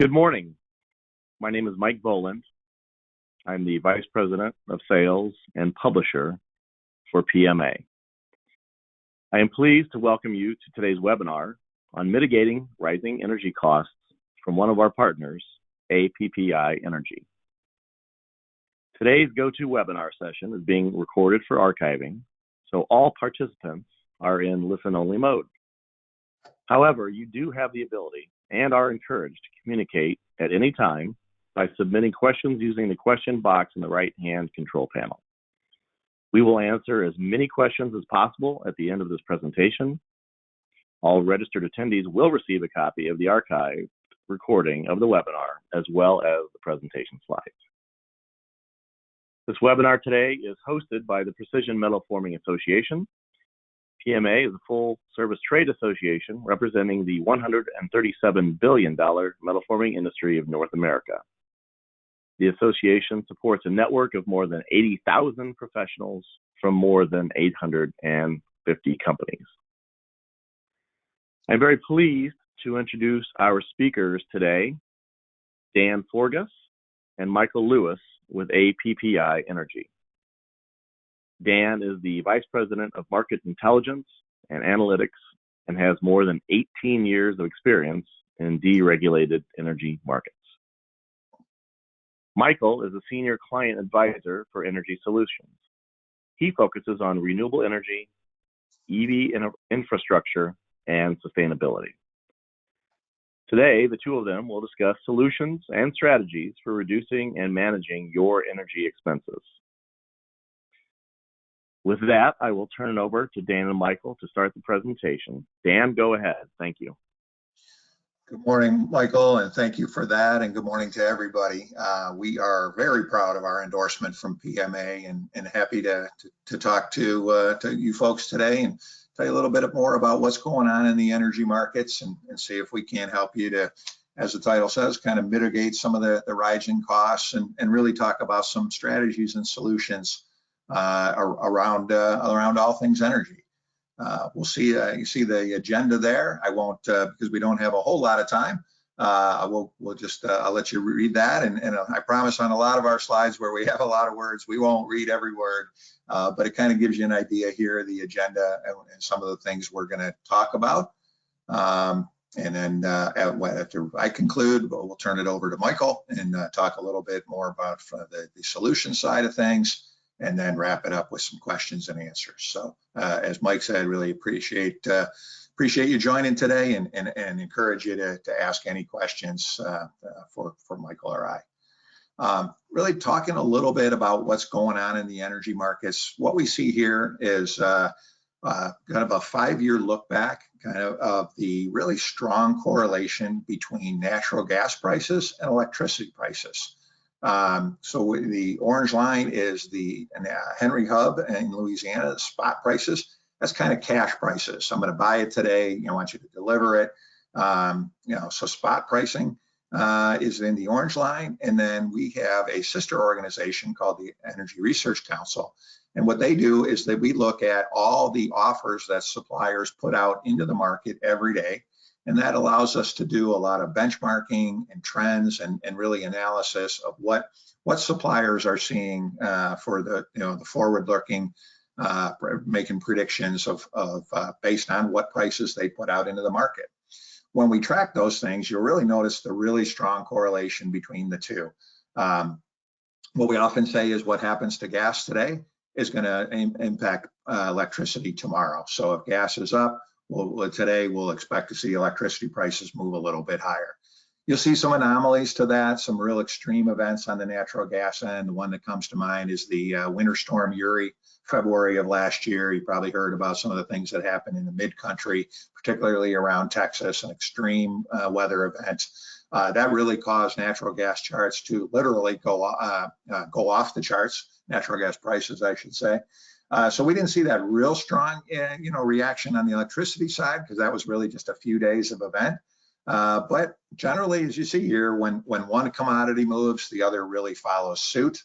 Good morning. My name is Mike Boland. I'm the Vice President of Sales and Publisher for PMA. I am pleased to welcome you to today's webinar on mitigating rising energy costs from one of our partners, APPI Energy. Today's GoToWebinar session is being recorded for archiving, so all participants are in listen-only mode. However, you do have the ability and are encouraged to communicate at any time by submitting questions using the question box in the right-hand control panel. We will answer as many questions as possible at the end of this presentation. All registered attendees will receive a copy of the archived recording of the webinar as well as the presentation slides. This webinar today is hosted by the Precision Metal Forming Association. PMA is a full-service trade association representing the $137 billion metal forming industry of North America. The association supports a network of more than 80,000 professionals from more than 850 companies. I'm very pleased to introduce our speakers today, Dan Forgas and Michael Lewis with APPI Energy. Dan is the Vice President of Market Intelligence and Analytics and has more than 18 years of experience in deregulated energy markets. Michael is a Senior Client Advisor for Energy Solutions. He focuses on renewable energy, EV infrastructure, and sustainability. Today, the two of them will discuss solutions and strategies for reducing and managing your energy expenses. With that, I will turn it over to Dan and Michael to start the presentation. Dan, go ahead. Thank you. Good morning, Michael, and thank you for that, and good morning to everybody. We are very proud of our endorsement from PMA and happy to talk to you folks today and tell you a little bit more about what's going on in the energy markets and see if we can help you to, as the title says, kind of mitigate some of the rising costs and really talk about some strategies and solutions around all things energy. We'll see. You see the agenda there. I won't because we don't have a whole lot of time. We'll just I'll let you read that, and I promise on a lot of our slides where we have a lot of words, we won't read every word, but it kind of gives you an idea here, the agenda and some of the things we're going to talk about. And then after I conclude, we'll turn it over to Michael and talk a little bit more about the solution side of things, and then wrap it up with some questions and answers. So as Mike said, really appreciate you joining today and encourage you to ask any questions for Michael or I. Really talking a little bit about what's going on in the energy markets. What we see here is kind of a 5-year look back of the really strong correlation between natural gas prices and electricity prices. So the orange line is the Henry Hub in Louisiana, spot prices. That's kind of cash prices. I'm going to buy it today. I want you to deliver it. So spot pricing is in the orange line. And then we have a sister organization called the Energy Research Council. And what they do is that we look at all the offers that suppliers put out into the market every day. And that allows us to do a lot of benchmarking and trends and really analysis of what suppliers are seeing for the forward-looking, making predictions of based on what prices they put out into the market. When we track those things, you'll really notice the really strong correlation between the two. What we often say is what happens to gas today is going to impact electricity tomorrow. So if gas is up, today we'll expect to see electricity prices move a little bit higher. You'll see some anomalies to that, some real extreme events on the natural gas end. The one that comes to mind is the winter storm Uri, February of last year. You probably heard about some of the things that happened in the mid-country, particularly around Texas, an extreme weather event. That really caused natural gas charts to literally go off the charts, natural gas prices, I should say. So we didn't see that real strong, reaction on the electricity side because that was really just a few days of event. But generally, as you see here, when one commodity moves, the other really follows suit.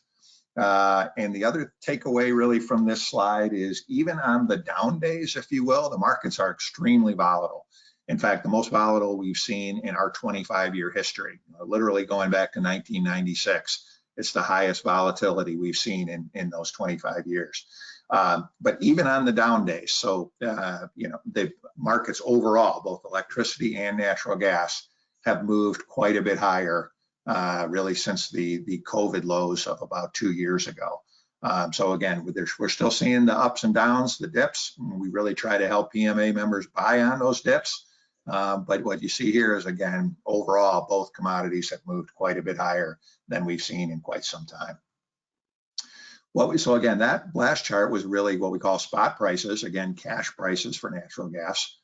And the other takeaway really from this slide is even on the down days, if you will, the markets are extremely volatile. In fact, the most volatile we've seen in our 25-year history, literally going back to 1996. It's the highest volatility we've seen in those 25 years. But even on the down days, so the markets overall, both electricity and natural gas, have moved quite a bit higher, really since the COVID lows of about 2 years ago. So again, we're still seeing the ups and downs, the dips. We really try to help PMA members buy on those dips. But what you see here is, again, overall, both commodities have moved quite a bit higher than we've seen in quite some time. So again, that last chart was really what we call spot prices, again, cash prices for natural gas.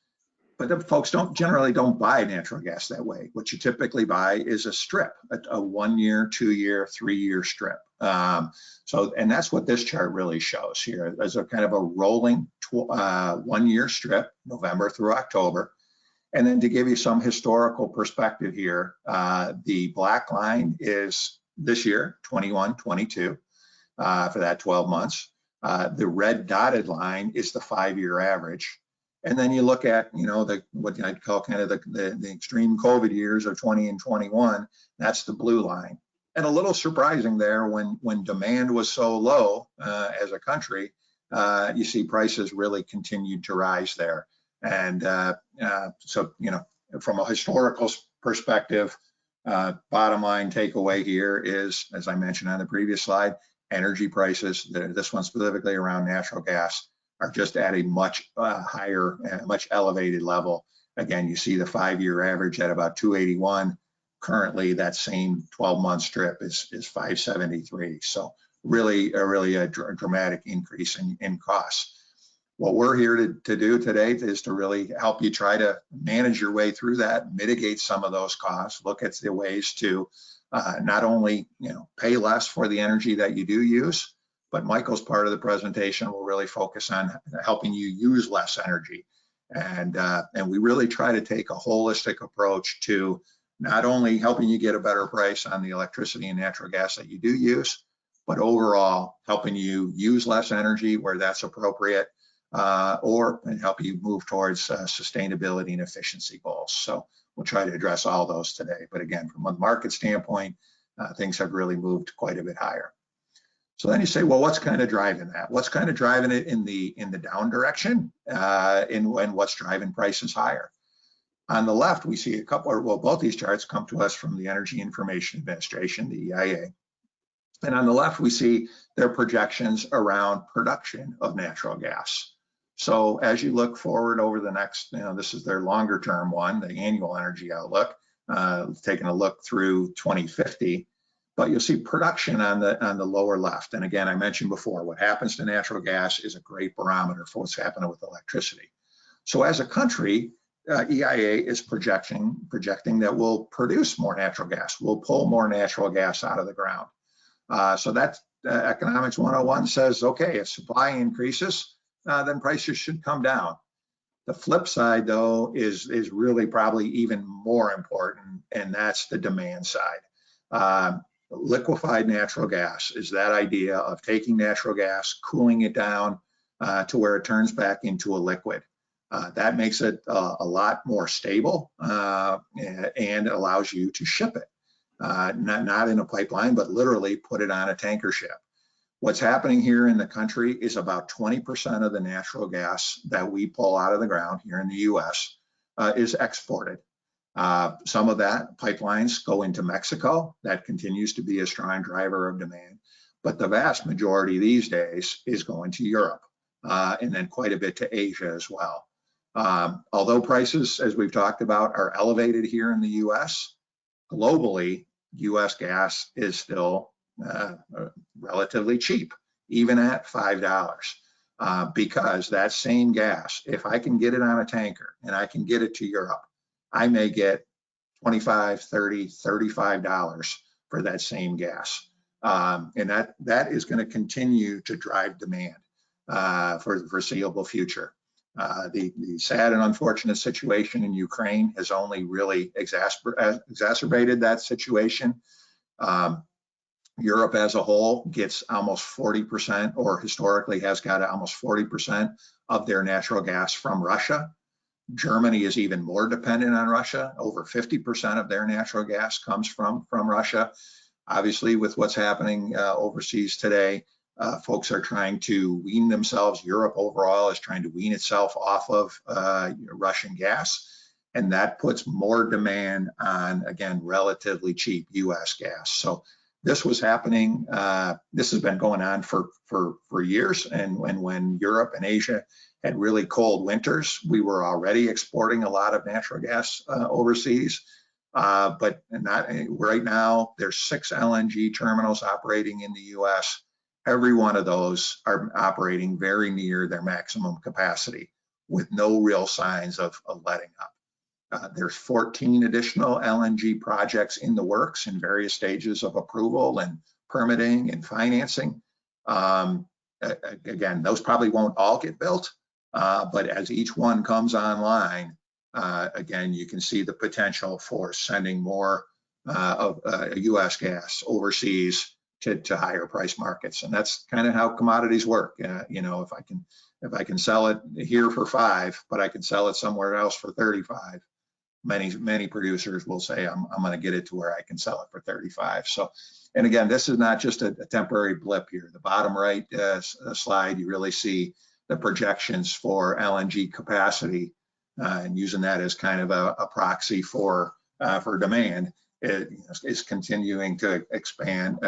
But the folks generally don't buy natural gas that way. What you typically buy is a strip, a 1 year, 2 year, 3 year strip. And that's what this chart really shows here. There's a kind of a rolling 1 year strip, November through October. And then to give you some historical perspective here, the black line is this year, 21, 22, for that 12 months. The red dotted line is the 5-year average. And then you look at, what I'd call kind of the extreme COVID years of 20 and 21, that's the blue line. And a little surprising there, when demand was so low as a country, you see prices really continued to rise there. And so, from a historical perspective, bottom line takeaway here is, as I mentioned on the previous slide, energy prices, this one specifically around natural gas, are just at a much higher, much elevated level. Again, you see the 5-year average at about 281. Currently, that same 12-month strip is 573. So really a dramatic increase in costs. What we're here to do today is to really help you try to manage your way through that, mitigate some of those costs, look at the ways to not only pay less for the energy that you do use, but Michael's part of the presentation will really focus on helping you use less energy. And we really try to take a holistic approach to not only helping you get a better price on the electricity and natural gas that you do use, but overall helping you use less energy where that's appropriate, and help you move towards sustainability and efficiency goals. So we'll try to address all those today. But again, from a market standpoint, things have really moved quite a bit higher. So then you say, well, what's kind of driving that? What's kind of driving it in the down direction, and what's driving prices higher? On the left, we see both these charts come to us from the Energy Information Administration, the EIA. And on the left, we see their projections around production of natural gas. So as you look forward over the next, this is their longer term one, the annual energy outlook, taking a look through 2050, but you'll see production on the lower left. And again, I mentioned before, what happens to natural gas is a great barometer for what's happening with electricity. So as a country, EIA is projecting that we'll produce more natural gas. We'll pull more natural gas out of the ground. So that's Economics 101 says, okay, if supply increases, then prices should come down. The flip side, though, is really probably even more important, and that's the demand side. Liquefied natural gas is that idea of taking natural gas, cooling it down to where it turns back into a liquid. That makes it a lot more stable and allows you to ship it. Not in a pipeline, but literally put it on a tanker ship. What's happening here in the country is about 20% of the natural gas that we pull out of the ground here in the US is exported. Some of that pipelines go into Mexico. That continues to be a strong driver of demand. But the vast majority these days is going to Europe, and then quite a bit to Asia as well. Although prices, as we've talked about, are elevated here in the US, globally, US gas is still relatively cheap, even at $5, because that same gas, if I can get it on a tanker and I can get it to Europe, I may get $25, $30, $35 for that same gas. And that is going to continue to drive demand for the foreseeable future. The sad and unfortunate situation in Ukraine has only really exacerbated that situation. Europe as a whole gets almost 40%, or historically has got almost 40% of their natural gas from Russia. Germany is even more dependent on Russia. Over 50% of their natural gas comes from Russia. Obviously, with what's happening overseas today, folks are trying to wean themselves. Europe overall is trying to wean itself off of Russian gas, and that puts more demand on, again, relatively cheap U.S. gas. So this was happening. This has been going on for years, and when Europe and Asia had really cold winters, we were already exporting a lot of natural gas overseas. But not right now. There's 6 LNG terminals operating in the U.S. Every one of those are operating very near their maximum capacity with no real signs of letting up. There's 14 additional LNG projects in the works in various stages of approval and permitting and financing. Again, those probably won't all get built, but as each one comes online, again, you can see the potential for sending more of U.S. gas overseas to higher price markets, and that's kind of how commodities work. You know, if I can sell it here for 5, but I can sell it somewhere else for 35, many producers will say I'm going to get it to where I can sell it for 35. So, and again, this is not just a temporary blip here. The bottom right slide, you really see the projections for LNG capacity. And using that as kind of a proxy for demand, it is continuing to expand,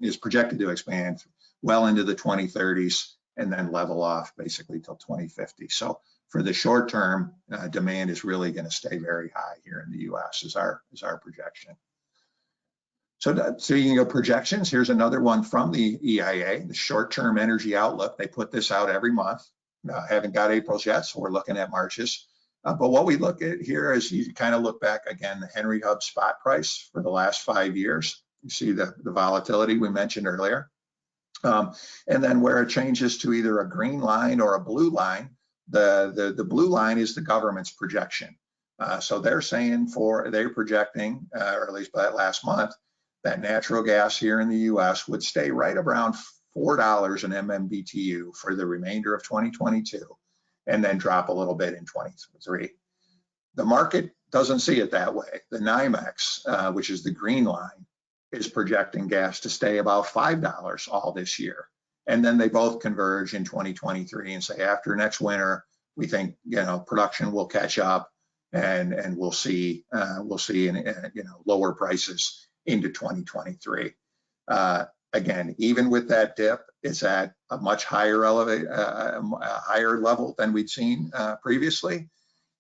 is projected to expand well into the 2030s and then level off basically till 2050. So for the short term, demand is really going to stay very high here in the U.S. is our projection. So seeing your projections, here's another one from the EIA, the short-term energy outlook. They put this out every month. Haven't got April's yet, so we're looking at March's. But what we look at here is you kind of look back again, the Henry Hub spot price for the last 5 years. You see the volatility we mentioned earlier. And then where it changes to either a green line or a blue line, the blue line is the government's projection. So they're saying they're projecting, or at least by that last month, that natural gas here in the US would stay right around $4 an MMBTU for the remainder of 2022. And then drop a little bit in 23. The market doesn't see it that way. The NYMEX, which is the green line, is projecting gas to stay about $5 all this year. And then they both converge in 2023 and say after next winter, we think production will catch up and we'll see lower prices into 2023. Again, even with that dip, it's at a much higher higher level than we'd seen previously.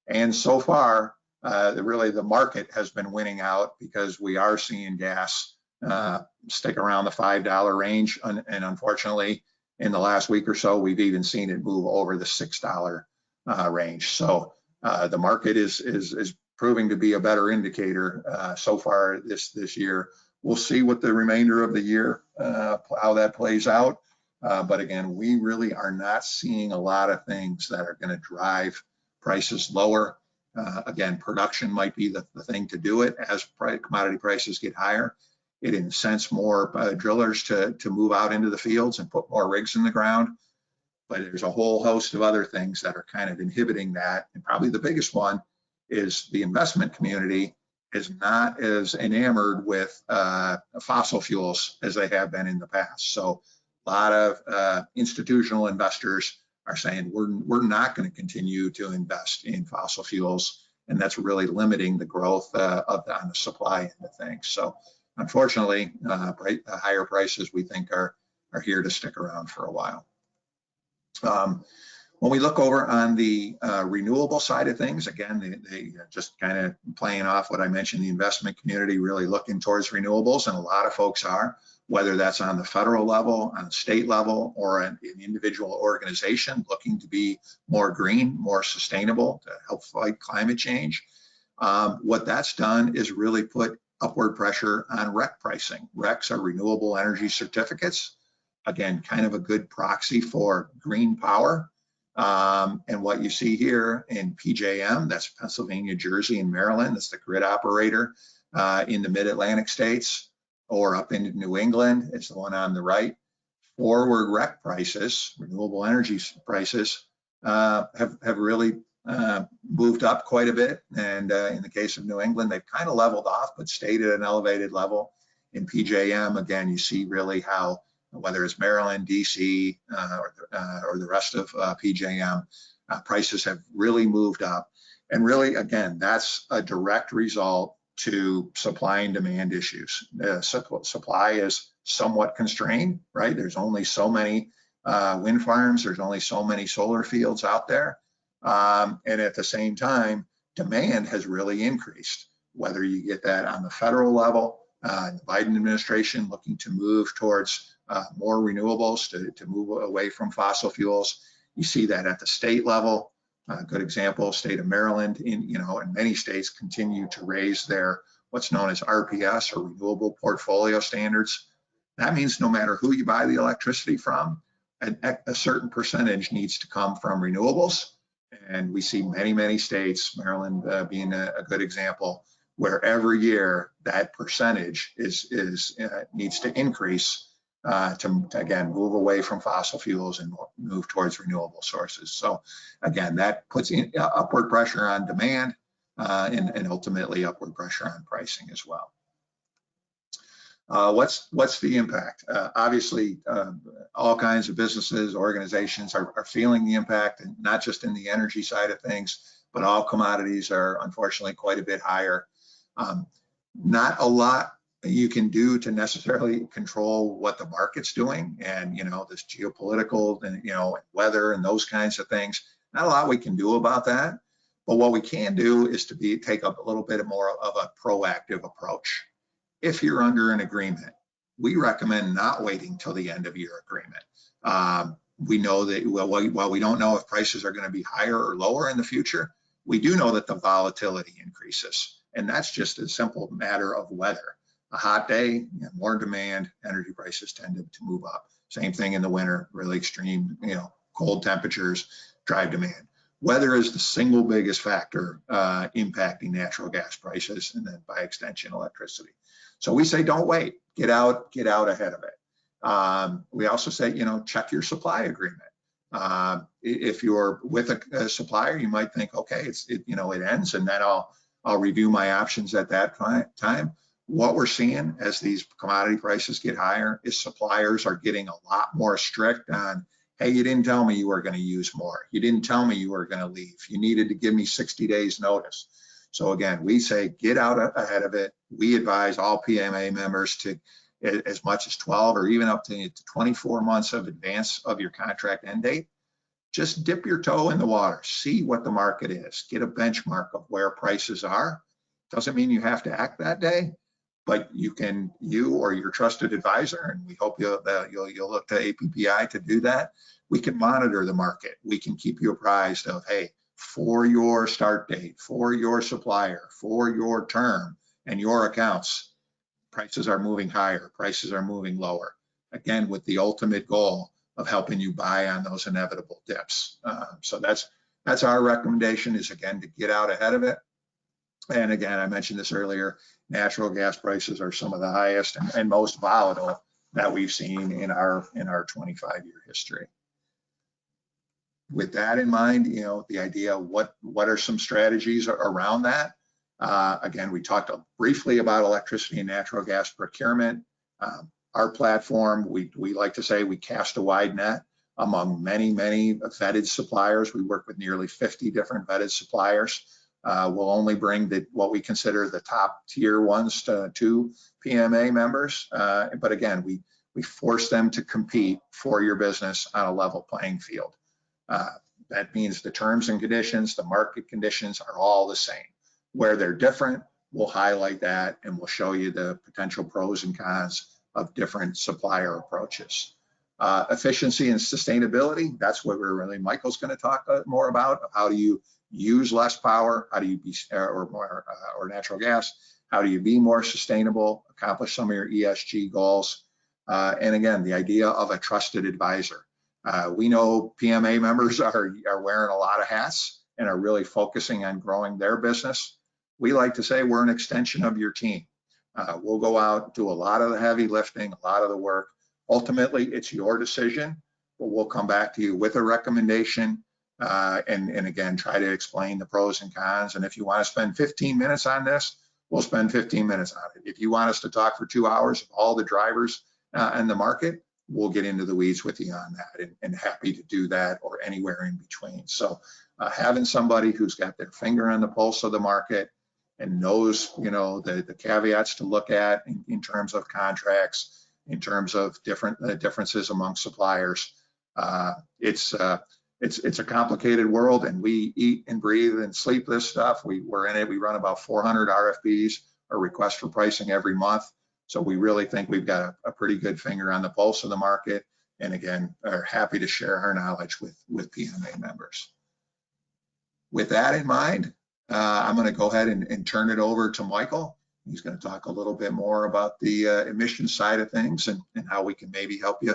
And so far, really the market has been winning out because we are seeing gas stick around the $5 range. And unfortunately, in the last week or so, we've even seen it move over the $6 range. So the market is proving to be a better indicator so far this year. We'll see what the remainder of the year, how that plays out. But again, we really are not seeing a lot of things that are going to drive prices lower. Again, production might be the thing to do it as commodity prices get higher. It incents more drillers to move out into the fields and put more rigs in the ground. But there's a whole host of other things that are kind of inhibiting that. And probably the biggest one is the investment community is not as enamored with fossil fuels as they have been in the past. So a lot of institutional investors are saying we're not going to continue to invest in fossil fuels, and that's really limiting the growth on the supply end of things. So unfortunately, higher prices we think are here to stick around for a while. When we look over on the renewable side of things, again, they just kind of playing off what I mentioned, the investment community really looking towards renewables, and a lot of folks are, whether that's on the federal level, on the state level, or an individual organization looking to be more green, more sustainable to help fight climate change. What that's done is really put upward pressure on REC pricing. RECs are renewable energy certificates. Again, kind of a good proxy for green power. And what you see here in PJM, that's Pennsylvania, Jersey, and Maryland, that's the grid operator in the mid-Atlantic states, or up in New England, it's the one on the right. Forward REC prices, renewable energy prices, have really moved up quite a bit. And in the case of New England, they've kind of leveled off, but stayed at an elevated level. In PJM, again, you see really how, whether it's Maryland, DC, or the rest of PJM, prices have really moved up. And really, again, that's a direct result to supply and demand issues. Supply is somewhat constrained, right? There's only so many wind farms, there's only so many solar fields out there. And at the same time, demand has really increased, whether you get that on the federal level, the Biden administration looking to move towards more renewables, to move away from fossil fuels. You see that at the state level. Good example, state of Maryland, in many states continue to raise their what's known as RPS, or renewable portfolio standards. That means no matter who you buy the electricity from, a certain percentage needs to come from renewables. And we see many states, Maryland being a good example, where every year that percentage needs to increase to again move away from fossil fuels and move towards renewable sources. So again, that puts upward pressure on demand and ultimately upward pressure on pricing as well. What's the impact? Obviously, all kinds of businesses, organizations are feeling the impact, and not just in the energy side of things, but all commodities are unfortunately quite a bit higher. Not a lot you can do to necessarily control what the market's doing, and this geopolitical and weather and those kinds of things. Not a lot we can do about that, but what we can do is to take up a little bit more of a proactive approach. If you're under an agreement, we recommend not waiting till the end of your agreement. We know that while we don't know if prices are going to be higher or lower in the future, we do know that the volatility increases, and that's just a simple matter of weather. A hot day, more demand, energy prices tend to move up. Same thing in the winter, really extreme, cold temperatures drive demand. Weather is the single biggest factor impacting natural gas prices, and then by extension, electricity. So we say, don't wait, get out ahead of it. We also say, check your supply agreement. If you're with a supplier, you might think, okay, it ends, and then I'll review my options at that time. What we're seeing as these commodity prices get higher is suppliers are getting a lot more strict on, hey, you didn't tell me you were going to use more. You didn't tell me you were going to leave. You needed to give me 60 days notice. So again, we say get out ahead of it. We advise all PMA members to as much as 12 or even up to 24 months of advance of your contract end date. Just dip your toe in the water, see what the market is, get a benchmark of where prices are. Doesn't mean you have to act that day, but you or your trusted advisor, and we hope you'll look to APPI to do that. We can monitor the market. We can keep you apprised of, hey, for your start date, for your supplier, for your term and your accounts, prices are moving higher, prices are moving lower. Again, with the ultimate goal of helping you buy on those inevitable dips. So that's our recommendation, is again to get out ahead of it. And again, I mentioned this earlier, natural gas prices are some of the highest and most volatile that we've seen in our 25-year history. With that in mind, the idea, what are some strategies around that? Again, we talked briefly about electricity and natural gas procurement. Our platform, we like to say we cast a wide net among many vetted suppliers. We work with nearly 50 different vetted suppliers. We'll only bring what we consider the top tier ones to PMA members. But again, we force them to compete for your business on a level playing field. That means the terms and conditions, the market conditions are all the same. Where they're different, we'll highlight that and we'll show you the potential pros and cons of different supplier approaches. Efficiency and sustainability, that's what Michael's going to talk more about. How do you use less power? How do you be, or natural gas? How do you be more sustainable, accomplish some of your ESG goals? And again, the idea of a trusted advisor. We know PMA members are wearing a lot of hats and are really focusing on growing their business. We like to say we're an extension of your team. We'll go out, do a lot of the heavy lifting, a lot of the work. Ultimately, it's your decision, but we'll come back to you with a recommendation. and again, try to explain the pros and cons. And if you want to spend 15 minutes on this, we'll spend 15 minutes on it. If you want us to talk for 2 hours of all the drivers in the market, we'll get into the weeds with you on that, and happy to do that, or anywhere in between. So having somebody who's got their finger on the pulse of the market and knows, the caveats to look at in terms of contracts, in terms of differences among suppliers. It's a complicated world, and we eat and breathe and sleep this stuff. We're in it. We run about 400 RFPs, or requests for pricing, every month. So we really think we've got a pretty good finger on the pulse of the market, and again, are happy to share our knowledge with PMA members. With that in mind, I'm going to go ahead and turn it over to Michael. He's going to talk a little bit more about the emissions side of things, and how we can maybe help you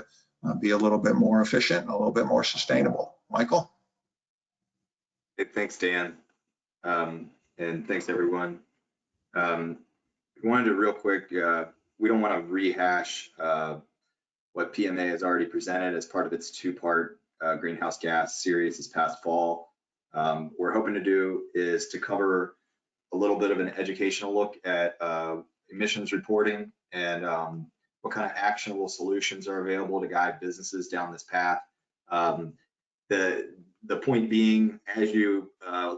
be a little bit more efficient and a little bit more sustainable. Michael? Hey, thanks, Dan. And thanks, everyone. We wanted to real quick, we don't want to rehash what PMA has already presented as part of its 2-part greenhouse gas series this past fall. What we're hoping to do is to cover a little bit of an educational look at emissions reporting, and what kind of actionable solutions are available to guide businesses down this path. The point being, as you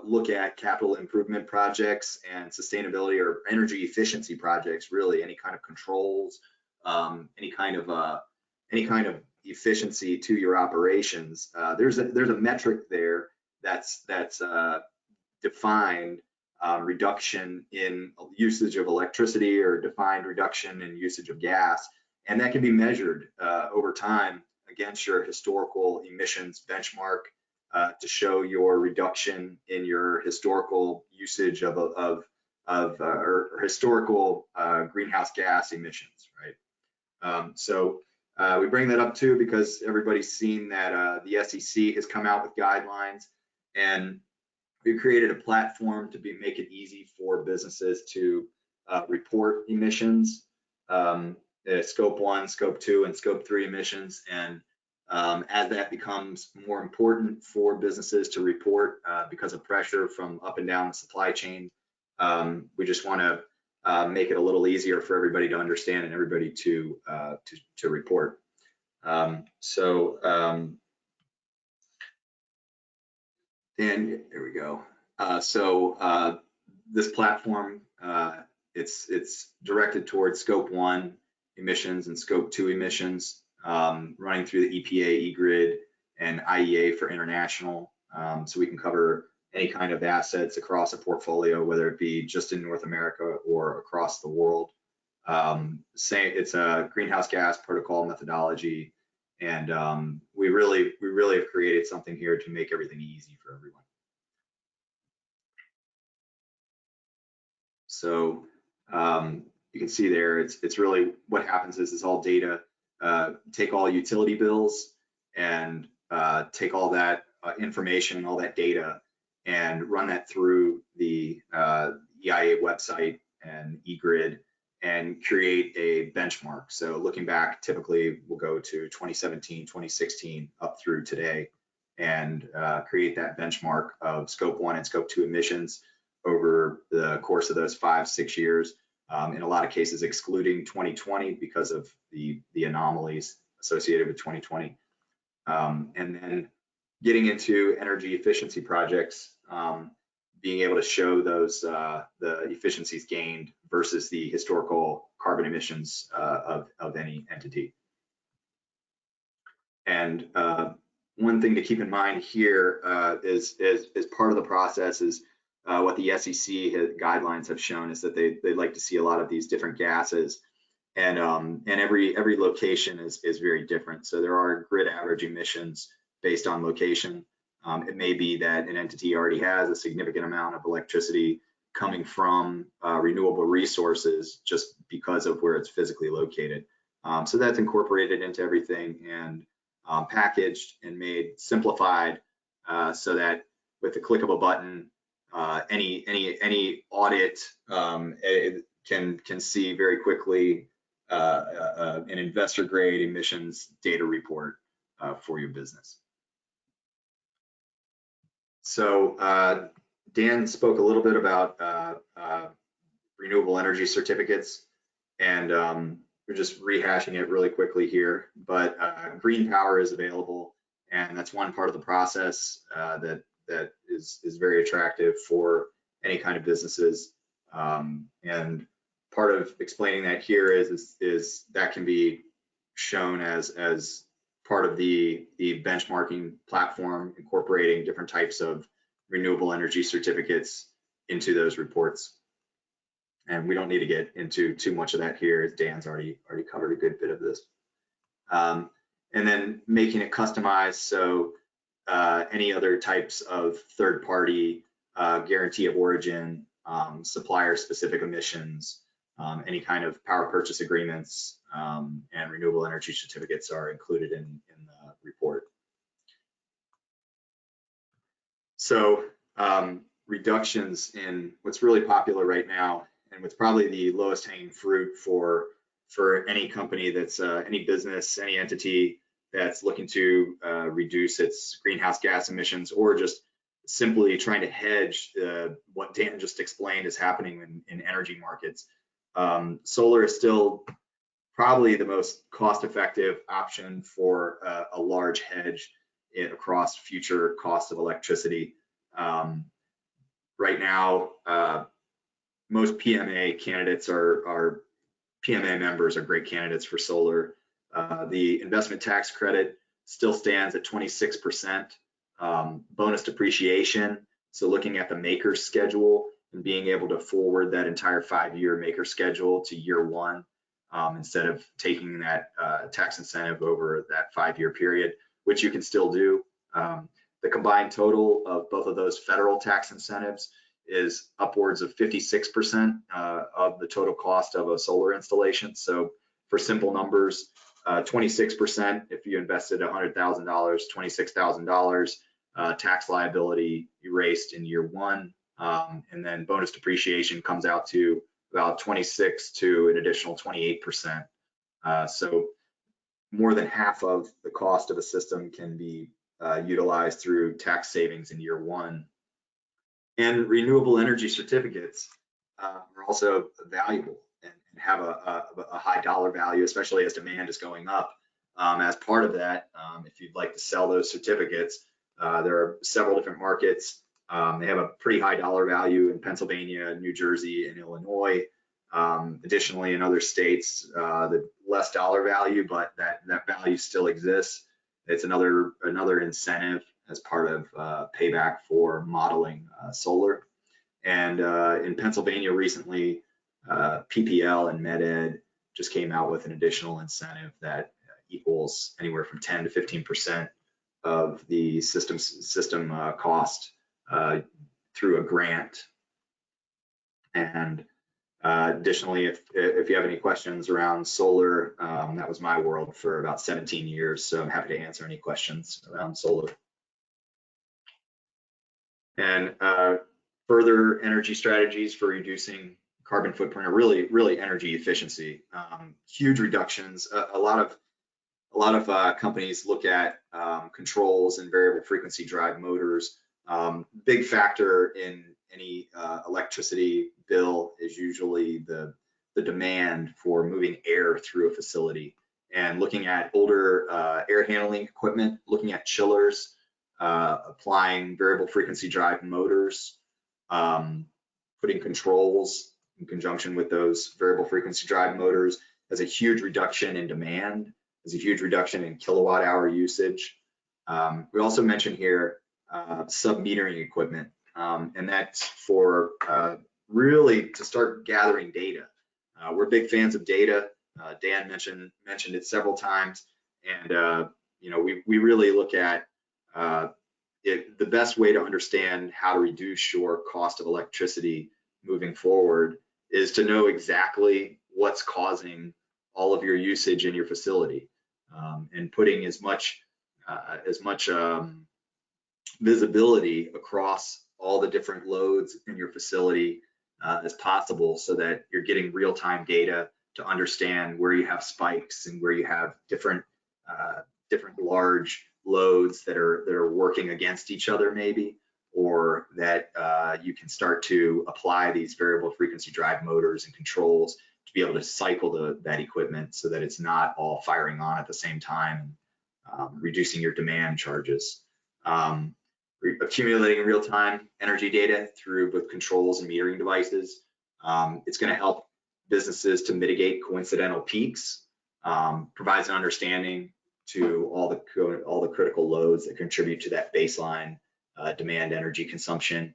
look at capital improvement projects and sustainability or energy efficiency projects, really any kind of controls, any kind of efficiency to your operations, there's a metric there that's defined reduction in usage of electricity, or defined reduction in usage of gas, and that can be measured over time against your historical emissions benchmark to show your reduction in your historical usage of or historical greenhouse gas emissions, right? So we bring that up too because everybody's seen that the SEC has come out with guidelines, and we've created a platform to make it easy for businesses to report emissions, scope 1, scope 2, and scope 3 emissions. And as that becomes more important for businesses to report because of pressure from up and down the supply chain, we just want to make it a little easier for everybody to understand and everybody to report. And there we go. This platform, it's directed towards scope 1 emissions and scope 2 emissions, running through the EPA, eGrid, and IEA for international. So we can cover any kind of assets across a portfolio, whether it be just in North America or across the world. It's a greenhouse gas protocol methodology, and we really have created something here to make everything easy for everyone. So you can see there, it's really what happens is all data. Take all utility bills and take all that information, all that data, and run that through the EIA website and eGrid, and create a benchmark. So looking back, typically we'll go to 2017, 2016, up through today, and create that benchmark of scope 1 and scope 2 emissions over the course of those 5-6 years. In a lot of cases, excluding 2020 because of the anomalies associated with 2020. And then getting into energy efficiency projects, being able to show those the efficiencies gained versus the historical carbon emissions of any entity. And one thing to keep in mind here is part of the process is what the SEC guidelines have shown is that they like to see a lot of these different gases, and every location is very different. So there are grid average emissions based on location. It may be that an entity already has a significant amount of electricity coming from renewable resources just because of where it's physically located. So that's incorporated into everything and packaged and made simplified so that with the click of a button, any audit can see very quickly an investor grade emissions data report for your business. So Dan spoke a little bit about renewable energy certificates, and we're just rehashing it really quickly here. But green power is available, and that's one part of the process that is very attractive for any kind of businesses. And part of explaining that here is that can be shown as part of the benchmarking platform, incorporating different types of renewable energy certificates into those reports. And we don't need to get into too much of that here, as Dan's already covered a good bit of this. And then making it customized, so any other types of third-party guarantee of origin, supplier-specific emissions, any kind of power purchase agreements, and renewable energy certificates are included in the report. So reductions in what's really popular right now, and what's probably the lowest hanging fruit for any company that's any business, any entity that's looking to reduce its greenhouse gas emissions, or just simply trying to hedge what Dan just explained is happening in energy markets. Solar is still probably the most cost-effective option for a large hedge across future costs of electricity. Right now, most PMA candidates PMA members are great candidates for solar. The investment tax credit still stands at 26%. Bonus depreciation, so looking at the maker schedule and being able to forward that entire 5-year maker schedule to year one, instead of taking that tax incentive over that 5-year period, which you can still do. The combined total of both of those federal tax incentives is upwards of 56% of the total cost of a solar installation. So for simple numbers, 26% if you invested $100,000, $26,000 tax liability erased in year one, and then bonus depreciation comes out to about 26 to an additional 28%. So more than half of the cost of a system can be utilized through tax savings in year one. And renewable energy certificates are also valuable and have a high dollar value, especially as demand is going up. As part of that, if you'd like to sell those certificates, there are several different markets. They have a pretty high dollar value in Pennsylvania, New Jersey, and Illinois. Additionally, in other states, the less dollar value, but that value still exists. It's another incentive as part of payback for modeling solar. And in Pennsylvania recently, PPL and MedEd just came out with an additional incentive that equals anywhere from 10 to 15% of the system cost through a grant. And additionally, if you have any questions around solar, that was my world for about 17 years, so I'm happy to answer any questions around solar. And further energy strategies for reducing carbon footprint are really energy efficiency. Huge reductions. A lot of companies look at controls and variable frequency drive motors. Big factor in any electricity bill is usually the demand for moving air through a facility. And looking at older air handling equipment, looking at chillers, applying variable frequency drive motors, putting controls in conjunction with those variable frequency drive motors has a huge reduction in demand, has a huge reduction in kilowatt hour usage. We also mentioned here sub-metering equipment, and that's for really to start gathering data. We're big fans of data. Dan mentioned it several times, and we really look at the best way to understand how to reduce your cost of electricity moving forward is to know exactly what's causing all of your usage in your facility, and putting as much visibility across all the different loads in your facility as possible, so that you're getting real-time data to understand where you have spikes and where you have different large loads that are working against each other maybe. or that you can start to apply these variable frequency drive motors and controls to be able to cycle that equipment so that it's not all firing on at the same time, reducing your demand charges. Accumulating real-time energy data through both controls and metering devices. It's going to help businesses to mitigate coincidental peaks, provides an understanding to all the critical loads that contribute to that baseline demand energy consumption.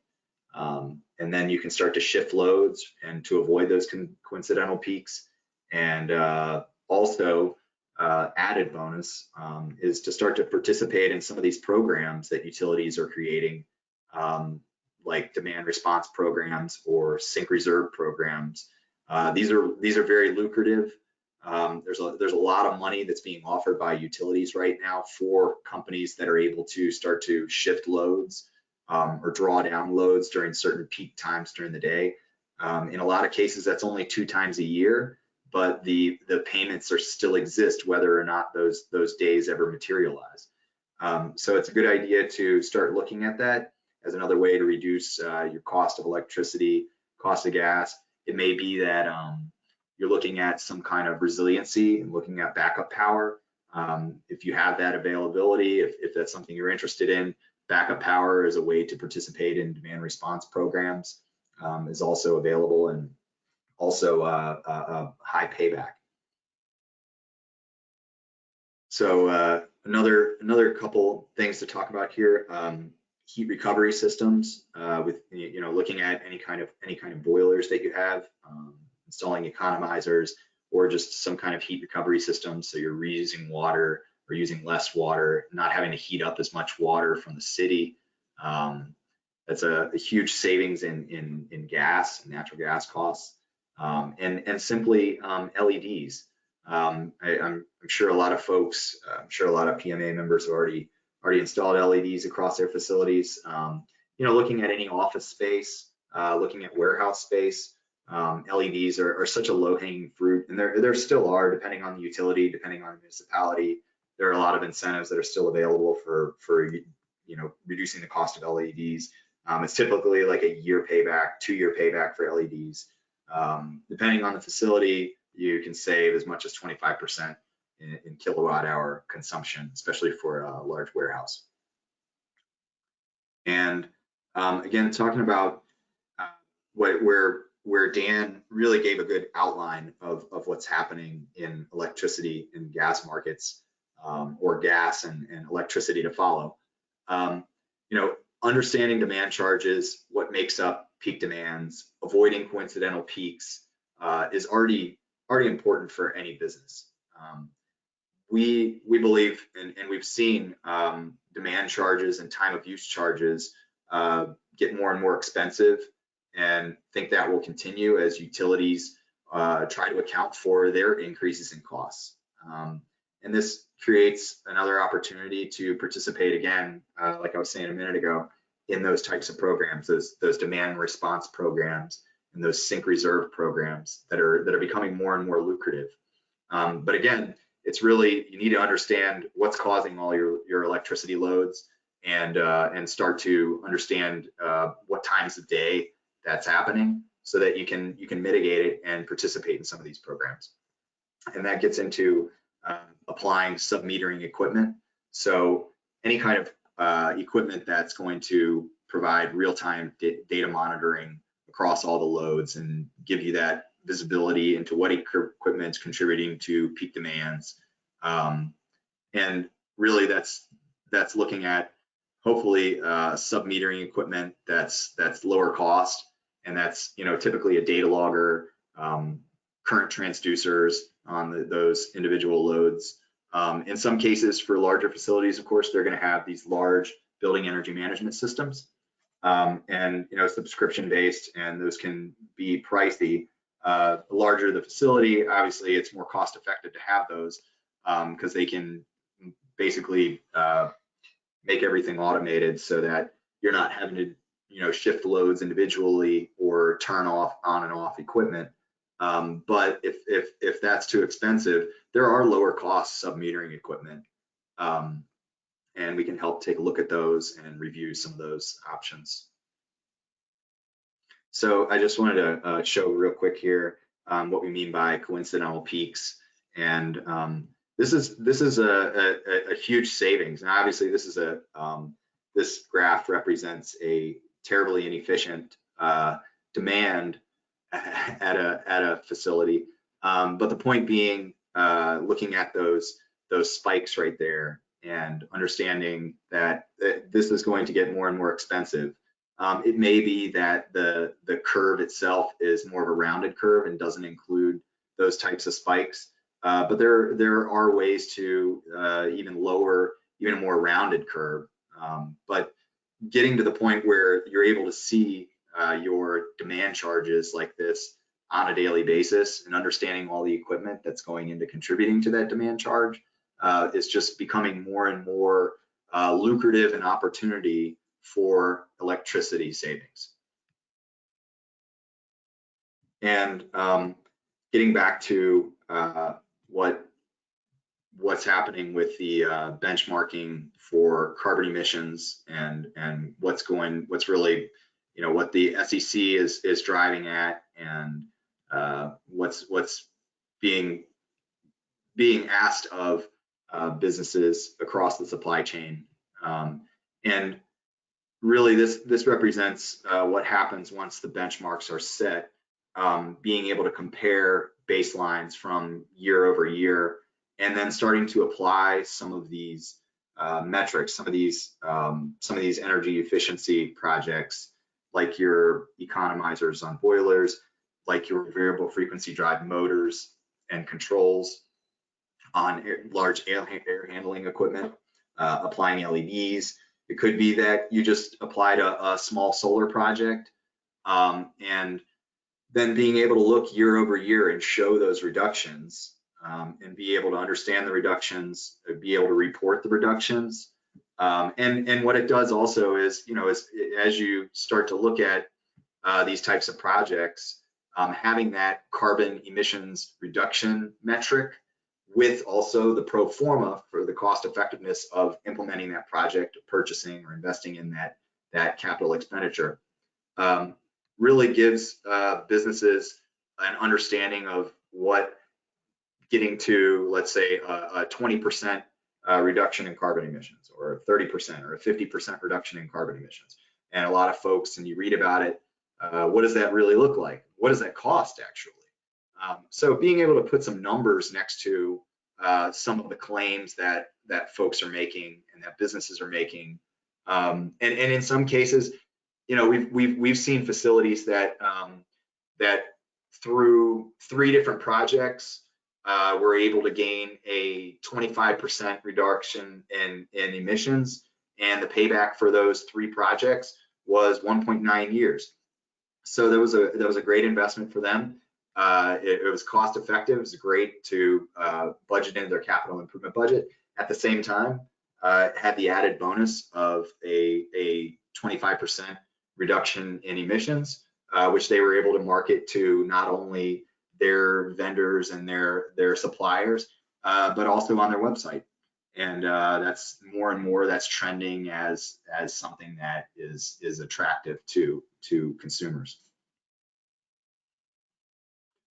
And then you can start to shift loads and to avoid those coincidental peaks. And also, added bonus is to start to participate in some of these programs that utilities are creating, like demand response programs or sync reserve programs. These are very lucrative. There's a lot of money that's being offered by utilities right now for companies that are able to start to shift loads or draw down loads during certain peak times during the day. In a lot of cases, that's only 2 times a year, but the payments still exist whether or not those days ever materialize. So it's a good idea to start looking at that as another way to reduce your cost of electricity, cost of gas. It may be that you're looking at some kind of resiliency and looking at backup power. If you have that availability, if that's something you're interested in, backup power is a way to participate in demand response programs, is also available, and also a high payback. So another couple things to talk about here: heat recovery systems, with looking at any kind of boilers that you have, installing economizers, or just some kind of heat recovery system, so you're reusing water or using less water, not having to heat up as much water from the city. That's a huge savings in gas and natural gas costs. And simply LEDs. I'm sure a lot of folks, I'm sure a lot of PMA members have already installed LEDs across their facilities. Looking at any office space, looking at warehouse space, LEDs are such a low-hanging fruit, and there still are, depending on the utility, depending on the municipality. There are a lot of incentives that are still available for reducing the cost of LEDs. It's typically like a year payback, 2-year payback for LEDs. Depending on the facility, you can save as much as 25% in kilowatt hour consumption, especially for a large warehouse. And again, talking about where Dan really gave a good outline of what's happening in electricity and gas markets, or gas and electricity to follow. Understanding demand charges, what makes up peak demands, avoiding coincidental peaks, is already important for any business. We believe, and we've seen demand charges and time of use charges get more and more expensive, and think that will continue as utilities try to account for their increases in costs. And this creates another opportunity to participate again, like I was saying a minute ago, in those types of programs, those demand response programs and those sync reserve programs that are becoming more and more lucrative. But again, it's really, you need to understand what's causing all your electricity loads, and start to understand what times of day that's happening, so that you can mitigate it and participate in some of these programs. And that gets into applying sub-metering equipment. So any kind of equipment that's going to provide real-time data monitoring across all the loads and give you that visibility into what equipment's contributing to peak demands. And really that's looking at hopefully sub-metering equipment that's lower cost, and that's typically a data logger, current transducers on those individual loads. In some cases, for larger facilities, of course, they're going to have these large building energy management systems, and subscription based, and those can be pricey. The larger the facility, obviously, it's more cost effective to have those, because they can basically make everything automated, so that you're not having to shift loads individually or turn off on and off equipment. But if that's too expensive, there are lower cost sub-metering equipment. and we can help take a look at those and review some of those options. So I just wanted to show real quick here what we mean by coincidental peaks, and this is a huge savings. And obviously, this is this graph represents a terribly inefficient demand at a facility. But the point being, looking at those spikes right there and understanding that this is going to get more and more expensive. It may be that the curve itself is more of a rounded curve and doesn't include those types of spikes. But there are ways to even lower, even a more rounded curve. But getting to the point where you're able to see your demand charges like this on a daily basis and understanding all the equipment that's going into contributing to that demand charge is just becoming more and more lucrative and opportunity for electricity savings. And getting back to what's happening with the benchmarking for carbon emissions and what's really, what the SEC is driving at, and what's being asked of businesses across the supply chain. And really this represents what happens once the benchmarks are set, being able to compare baselines from year over year, and then starting to apply some of these metrics, some of these energy efficiency projects, like your economizers on boilers, like your variable frequency drive motors and controls on large air handling equipment, applying LEDs. It could be that you just applied a small solar project, and then being able to look year over year and show those reductions, and be able to understand the reductions, be able to report the reductions. And what it does also is, as you start to look at these types of projects, having that carbon emissions reduction metric with also the pro forma for the cost effectiveness of implementing that project, purchasing or investing in that capital expenditure, really gives businesses an understanding of what getting to, let's say, a 20% reduction in carbon emissions, or a 30% or a 50% reduction in carbon emissions. And a lot of folks, and you read about it, what does that really look like? What does that cost actually? So being able to put some numbers next to some of the claims that folks are making and that businesses are making, and in some cases, we've seen facilities that through 3 different projects were able to gain a 25% reduction in emissions, and the payback for those 3 projects was 1.9 years. So that was a great investment for them. It was cost effective. It was great to budget into their capital improvement budget. At the same time, had the added bonus of a 25% reduction in emissions, which they were able to market to not only their vendors and their suppliers, but also on their website. And that's more and more that's trending as something that is attractive to consumers.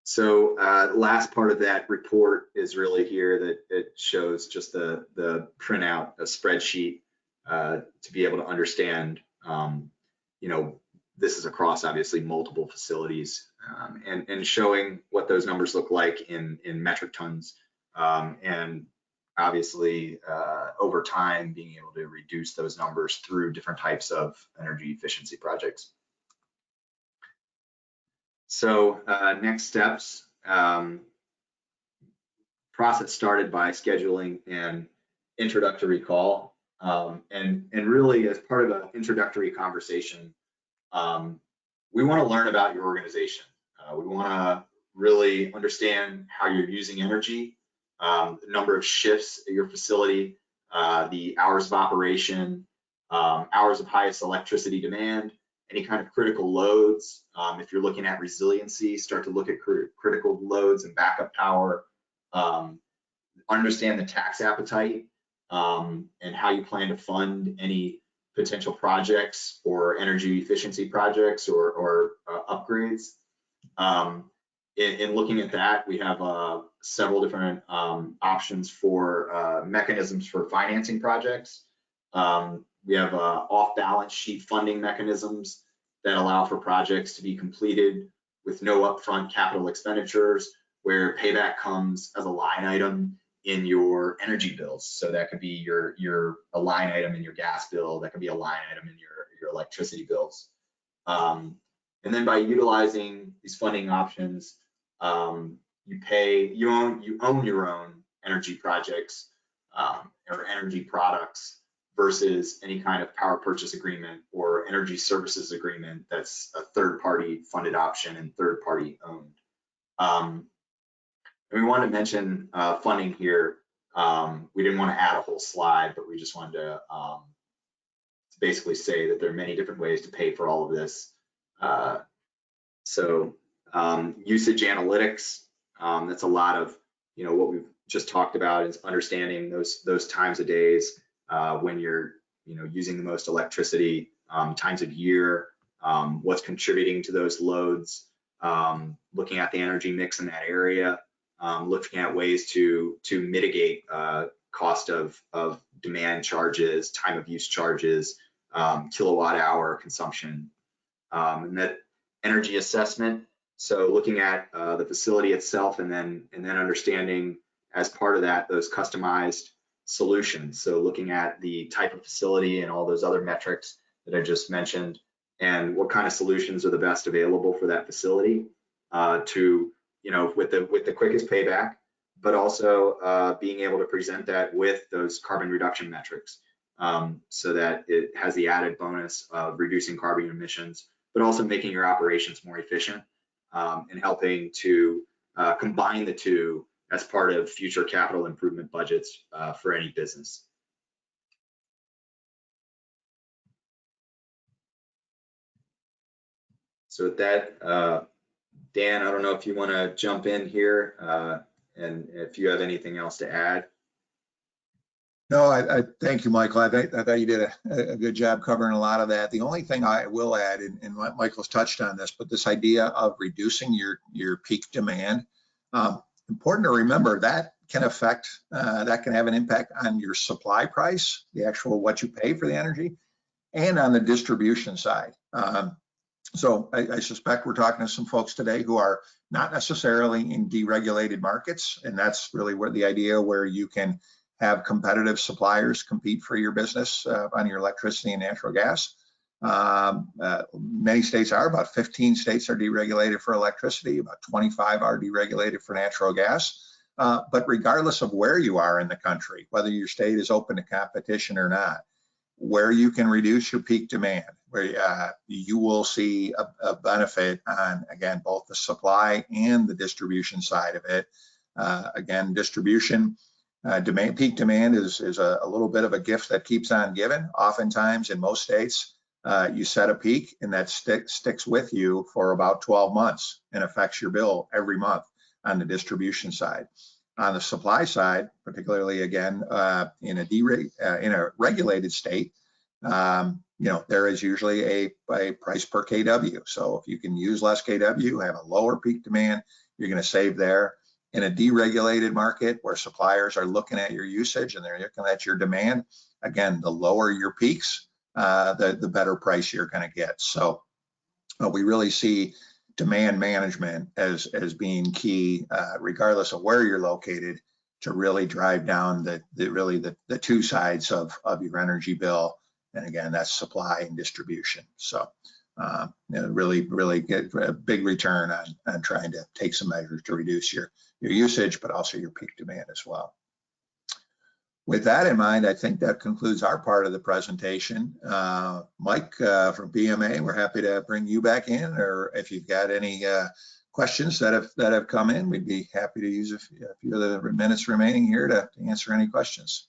So last part of that report is really here, that it shows just the printout, a spreadsheet to be able to understand, this is across obviously multiple facilities, and showing what those numbers look like in metric tons, and obviously over time being able to reduce those numbers through different types of energy efficiency projects. So next steps, process started by scheduling an introductory call, and really as part of an introductory conversation, we want to learn about your organization. We want to really understand how you're using energy, the number of shifts at your facility, the hours of operation, hours of highest electricity demand, any kind of critical loads. If you're looking at resiliency, start to look at critical loads and backup power. Understand the tax appetite, and how you plan to fund any potential projects or energy efficiency projects or upgrades. In looking at that, we have several different options for mechanisms for financing projects. We have off-balance sheet funding mechanisms that allow for projects to be completed with no upfront capital expenditures, where payback comes as a line item in your energy bills. So that could be a line item in your gas bill, that could be a line item in your electricity bills. And then by utilizing these funding options, you own your own energy projects or energy products versus any kind of power purchase agreement or energy services agreement that's a third-party funded option and third-party owned. And we want to mention funding here. We didn't want to add a whole slide, but we just wanted to basically say that there are many different ways to pay for all of this. Usage analytics, that's a lot of what we've just talked about, is understanding those times of days when you're using the most electricity, times of year, what's contributing to those loads, looking at the energy mix in that area, looking at ways to mitigate cost of demand charges, time of use charges, kilowatt hour consumption, and that energy assessment. So looking at the facility itself, and then understanding as part of that those customized solutions. So looking at the type of facility and all those other metrics that I just mentioned, and what kind of solutions are the best available for that facility to with the quickest payback, but also being able to present that with those carbon reduction metrics, so that it has the added bonus of reducing carbon emissions, but also making your operations more efficient, and helping to combine the two as part of future capital improvement budgets for any business. So with that, Dan, I don't know if you want to jump in here and if you have anything else to add. No, I thank you, Michael. I thought you did a good job covering a lot of that. The only thing I will add, and Michael's touched on this, but this idea of reducing your peak demand, important to remember that can affect, that can have an impact on your supply price, the actual what you pay for the energy, and on the distribution side. So I suspect we're talking to some folks today who are not necessarily in deregulated markets, and that's really where the idea where you can have competitive suppliers compete for your business on your electricity and natural gas. Many states are, about 15 states are deregulated for electricity, about 25 are deregulated for natural gas. But regardless of where you are in the country, whether your state is open to competition or not, where you can reduce your peak demand, where you will see a benefit on, again, both the supply and the distribution side of it. Again, distribution, peak demand is a little bit of a gift that keeps on giving. Oftentimes in most states, you set a peak and that sticks with you for about 12 months and affects your bill every month on the distribution side. On the supply side, particularly again in a regulated state, there is usually a price per kW. So if you can use less kW, have a lower peak demand, you're going to save there. In a deregulated market where suppliers are looking at your usage and they're looking at your demand, again, the lower your peaks, the better price you're going to get. So we really see demand management as being key, regardless of where you're located, to really drive down the two sides of your energy bill. And again, that's supply and distribution. So really get a big return on trying to take some measures to reduce your usage, but also your peak demand as well. With that in mind, I think that concludes our part of the presentation. Mike from PMA, we're happy to bring you back in, or if you've got any questions that have come in, we'd be happy to use a few of the minutes remaining here to answer any questions.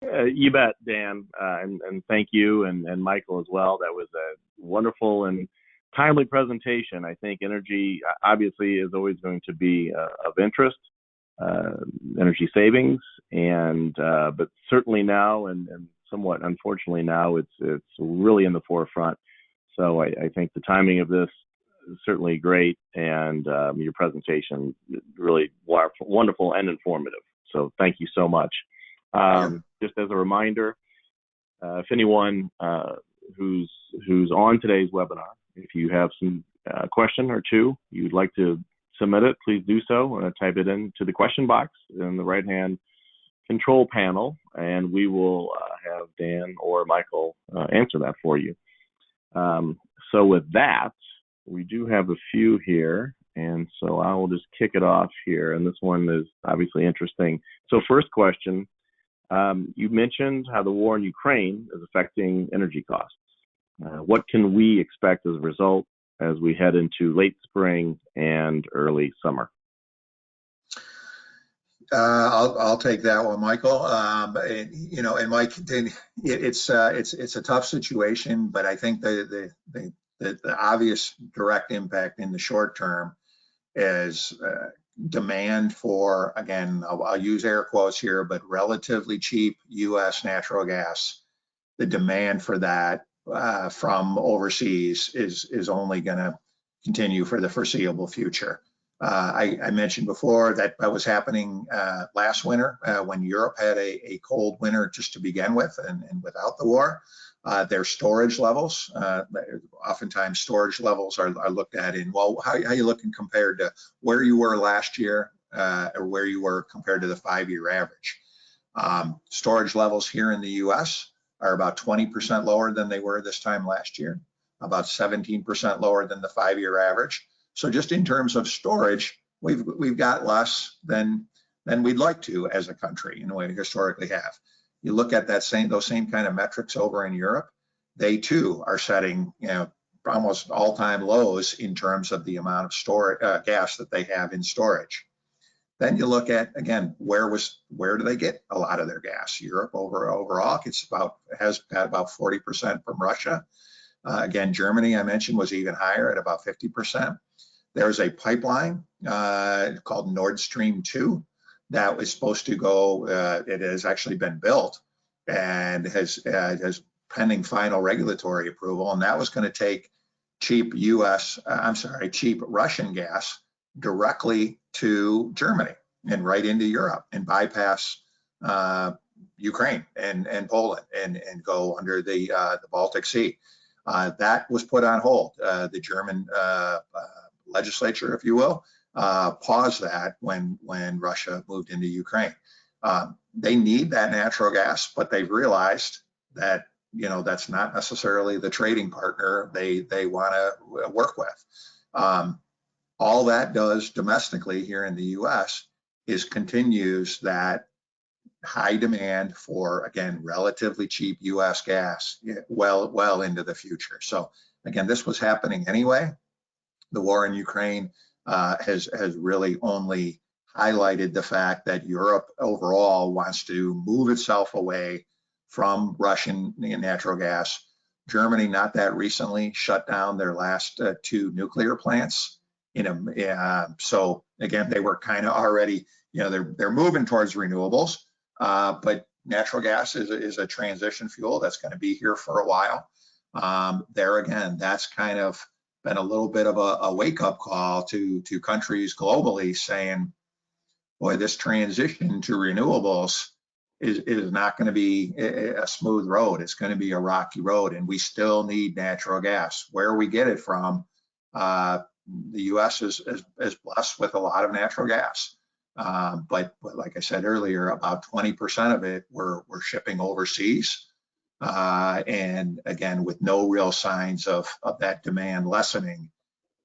You bet, Dan, and thank you, and Michael as well. That was a wonderful and timely presentation. I think energy obviously is always going to be of interest, energy savings, and but certainly now, and somewhat unfortunately now, it's really in the forefront. So I think the timing of this is certainly great, and your presentation really wonderful and informative. So thank you so much. Just as a reminder, if anyone who's on today's webinar, if you have some question or two you'd like to submit it, please do so. Type it into the question box in the right-hand control panel, and we will have Dan or Michael answer that for you. So with that, we do have a few here, and so I will just kick it off here. And this one is obviously interesting. So first question, you mentioned how the war in Ukraine is affecting energy costs. What can we expect as a result as we head into late spring and early summer? I'll take that one, Michael. And Mike, it's a tough situation, but I think the obvious direct impact in the short term is demand for, again, I'll use air quotes here, but relatively cheap U.S. natural gas. The demand for that from overseas is only going to continue for the foreseeable future. I mentioned before that was happening last winter when Europe had a cold winter just to begin with, and without the war. Their storage levels, oftentimes storage levels are looked at in, well, how are you looking compared to where you were last year or where you were compared to the 5-year average. Storage levels here in the US are about 20% lower than they were this time last year, about 17% lower than the 5-year average. So just in terms of storage, we've got less than we'd like to as a country, and we historically have. You look at those same kind of metrics over in Europe, they too are setting, almost all-time lows in terms of the amount of gas that they have in storage. Then you look at, again, where do they get a lot of their gas? Europe overall has got about 40% from Russia. Again, Germany, I mentioned, was even higher at about 50%. There's a pipeline called Nord Stream 2 that was supposed to go, it has actually been built and has pending final regulatory approval, and that was going to take cheap Russian gas directly to Germany and right into Europe and bypass Ukraine and Poland and go under the Baltic Sea. That was put on hold. The German legislature, if you will, paused that when Russia moved into Ukraine. They need that natural gas, but they've realized that that's not necessarily the trading partner they want to work with. All that does domestically here in the U.S. is continues that high demand for, again, relatively cheap U.S. gas well into the future. So again, this was happening anyway. The war in Ukraine has really only highlighted the fact that Europe overall wants to move itself away from Russian natural gas. Germany, not that recently, shut down their last 2 nuclear plants. So again, they were kind of already, they're moving towards renewables, but natural gas is a transition fuel that's going to be here for a while. There again, that's kind of been a little bit of a wake-up call to countries globally saying, boy, this transition to renewables is not going to be a smooth road. It's going to be a rocky road, and we still need natural gas. Where we get it from, the U.S. is blessed with a lot of natural gas. But like I said earlier, about 20% of it we're shipping overseas. And again, with no real signs of that demand lessening,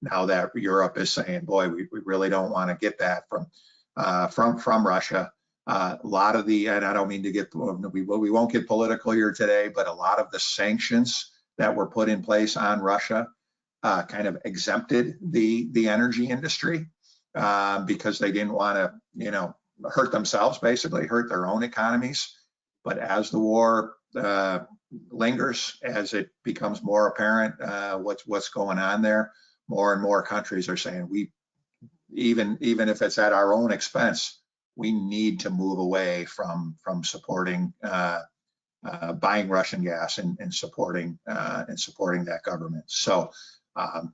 now that Europe is saying, boy, we really don't want to get that from Russia. A lot of and I don't mean to we won't get political here today, but a lot of the sanctions that were put in place on Russia kind of exempted the energy industry because they didn't want to, hurt themselves, basically hurt their own economies. But as the war lingers, as it becomes more apparent what's going on there, more and more countries are saying even if it's at our own expense, we need to move away from supporting buying Russian gas and supporting that government. So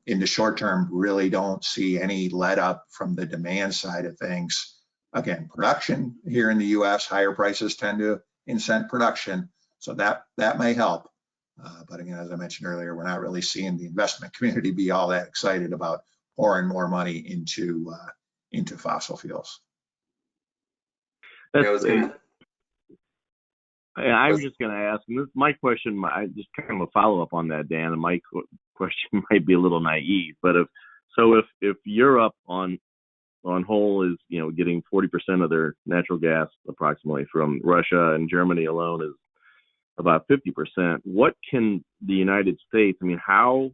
in the short term, really don't see any let up from the demand side of things. Again, production here in the U.S., higher prices tend to incent production, so that may help. But again, as I mentioned earlier, we're not really seeing the investment community be all that excited about pouring more money into fossil fuels. I was just going to ask, and this, my question, just kind of a follow up on that, Dan, and my question might be a little naive, but if Europe on whole is, you know, getting 40% of their natural gas approximately from Russia, and Germany alone is about 50%, what can the United States, I mean, how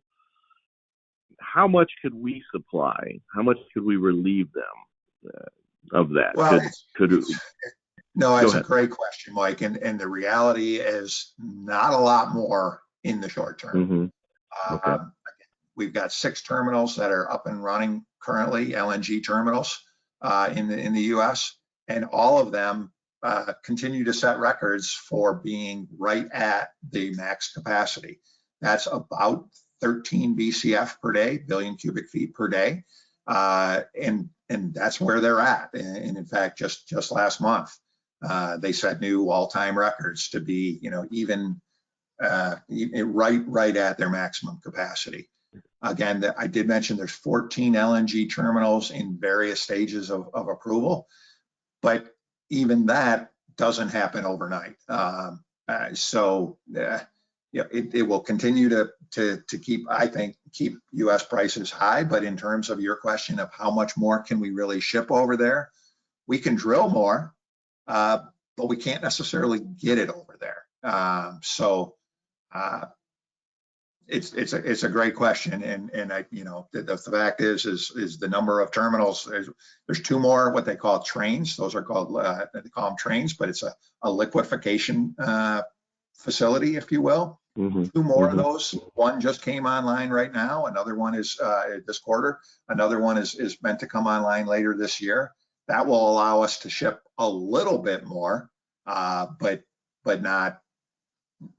much could we supply? How much could we relieve them of that? Well, no, it's a great question, Mike. And the reality is not a lot more in the short term. Okay. We've got 6 terminals that are up and running currently, LNG terminals in the U.S., and all of them continue to set records for being right at the max capacity. That's about 13 BCF per day, billion cubic feet per day, and that's where they're at. And in fact, just last month, they set new all-time records to be, you know, even right at their maximum capacity. Again, I did mention there's 14 LNG terminals in various stages of approval, but even that doesn't happen overnight. Yeah, it will continue to keep, I think, keep U.S. prices high. But in terms of your question of how much more can we really ship over there, we can drill more, but we can't necessarily get it over there. It's a great question, and I, you know, the fact is the number of terminals. There's 2 more what they call trains. Those are called they call them trains, but it's a liquefaction facility, if you will. 2 more of those. One just came online right now. Another one is this quarter. Another one is meant to come online later this year. That will allow us to ship a little bit more, but not